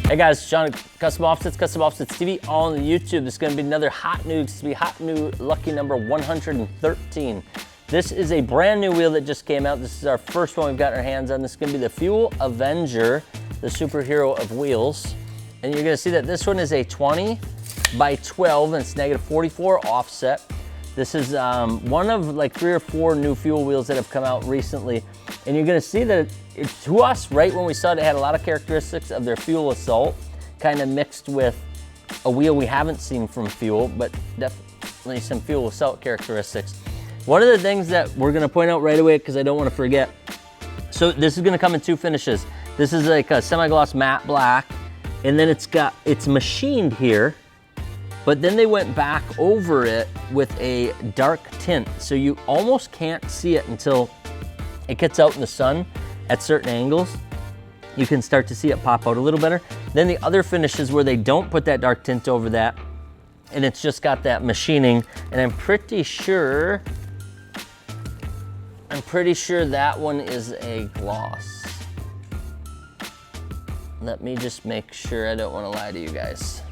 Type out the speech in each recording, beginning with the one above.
Hey guys, Sean, Custom Offsets TV on YouTube. This is gonna be another hot new lucky number 113. This is a brand new wheel that just came out. This is our first one we've got our hands on. This is gonna be the Fuel Avenger, the superhero of wheels. And you're gonna see that this one is a 20 by 12 and it's -44 offset. This is one of like 3 or 4 new fuel wheels that have come out recently. And you're gonna see that to us, right when we saw it, it had a lot of characteristics of their Fuel Assault, kind of mixed with a wheel we haven't seen from Fuel, but definitely some Fuel Assault characteristics. One of the things that we're gonna point out right away, because I don't wanna forget, so this is gonna come in 2 finishes. This is like a semi-gloss matte black, and then it's machined here, but then they went back over it with a dark tint. So you almost can't see it until it gets out in the sun at certain angles. You can start to see it pop out a little better. Then the other finishes where they don't put that dark tint over that, and it's just got that machining, and I'm pretty sure that one is a gloss. Let me just make sure, I don't want to lie to you guys.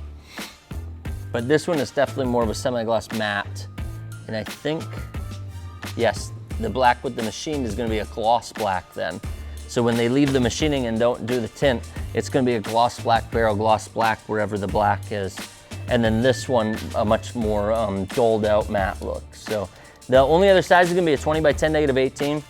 But this one is definitely more of a semi-gloss matte. And I think, yes, the black with the machine is gonna be a gloss black then. So when they leave the machining and don't do the tint, it's gonna be a gloss black barrel, gloss black wherever the black is. And then this one, a much more dulled out matte look. So the only other size is gonna be a 20 by 10 -18,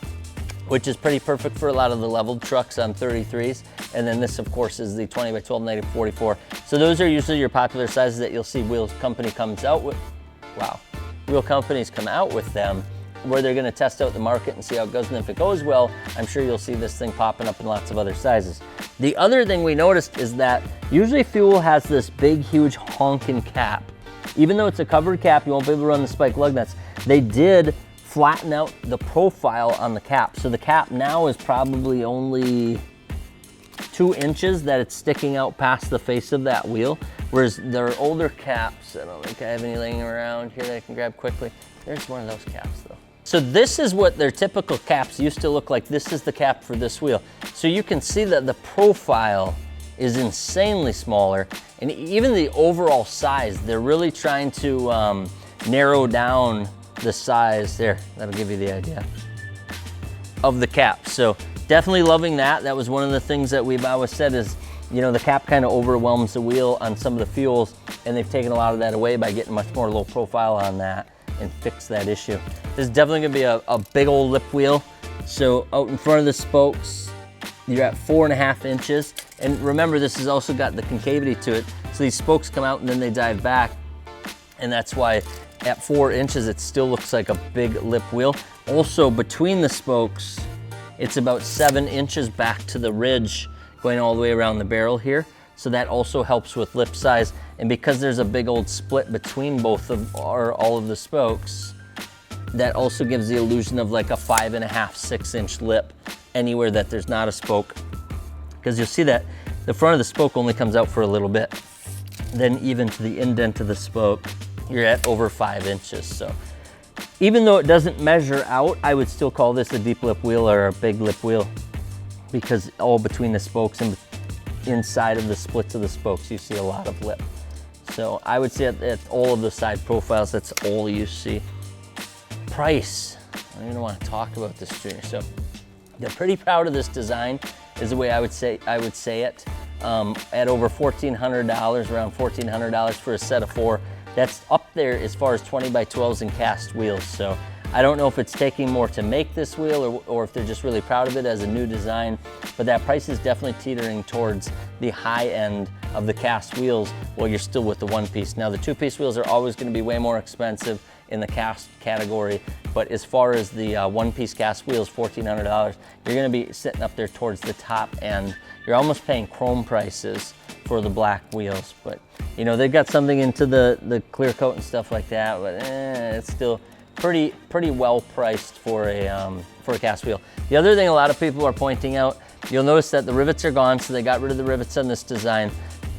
which is pretty perfect for a lot of the leveled trucks on 33s. And then this, of course, is the 20 by 12 -44. So those are usually your popular sizes that you'll see wheel companies come out with them, where they're gonna test out the market and see how it goes. And if it goes well, I'm sure you'll see this thing popping up in lots of other sizes. The other thing we noticed is that usually Fuel has this big, huge honking cap. Even though it's a covered cap, you won't be able to run the spike lug nuts. They did flatten out the profile on the cap. So the cap now is probably only 2 inches that it's sticking out past the face of that wheel. Whereas their older caps, I don't think I have any laying around here that I can grab quickly. There's one of those caps though. So this is what their typical caps used to look like. This is the cap for this wheel. So you can see that the profile is insanely smaller, and even the overall size, they're really trying to narrow down the size there. That'll give you the idea of the cap. So definitely loving that. That was one of the things that we've always said is, you know, the cap kind of overwhelms the wheel on some of the fuels, and they've taken a lot of that away by getting much more low profile on that and fix that issue. This is definitely gonna be a big old lip wheel. So out in front of the spokes, you're at 4.5 inches. And remember, this has also got the concavity to it. So these spokes come out and then they dive back. And that's why at 4 inches, it still looks like a big lip wheel. Also between the spokes, it's about 7 inches back to the ridge going all the way around the barrel here. So that also helps with lip size. And because there's a big old split between all of the spokes, that also gives the illusion of like a 5.5, 6 inch lip anywhere that there's not a spoke. Because you'll see that the front of the spoke only comes out for a little bit. Then even to the indent of the spoke, you're at over 5 inches. So even though it doesn't measure out, I would still call this a deep lip wheel or a big lip wheel, because all between the spokes and inside of the splits of the spokes, you see a lot of lip. So I would say at all of the side profiles, that's all you see. Price, I don't even want to talk about this, Junior. So they're pretty proud of this design, is the way I would say it. At over $1,400, around $1,400 for a set of 4. That's up there as far as 20 by 12s and cast wheels. So I don't know if it's taking more to make this wheel or if they're just really proud of it as a new design, but that price is definitely teetering towards the high end of the cast wheels while you're still with the 1-piece. Now the 2-piece wheels are always gonna be way more expensive in the cast category, but as far as the 1-piece cast wheels, $1,400, you're gonna be sitting up there towards the top end. You're almost paying chrome prices for the black wheels, but you know, they've got something into the clear coat and stuff like that, but it's still pretty well priced for a cast wheel. The other thing a lot of people are pointing out, you'll notice that the rivets are gone, so they got rid of the rivets on this design.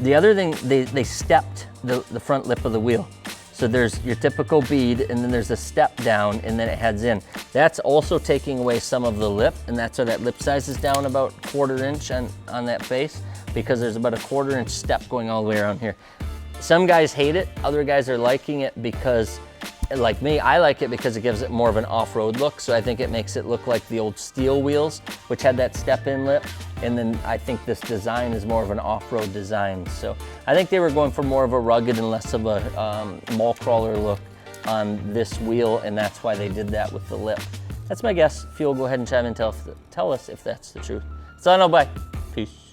The other thing, they stepped the front lip of the wheel. So there's your typical bead, and then there's a step down, and then it heads in. That's also taking away some of the lip, and that's why that lip size is down about 1/4 inch on that face, because there's about a 1/4 inch step going all the way around here. Some guys hate it, other guys are liking it because, like me, I like it because it gives it more of an off-road look. So I think it makes it look like the old steel wheels, which had that step-in lip. And then I think this design is more of an off-road design. So I think they were going for more of a rugged and less of a mall crawler look on this wheel, and that's why they did that with the lip. That's my guess. If you'll go ahead and chime in, tell us if that's the truth. So I know, bye. Peace.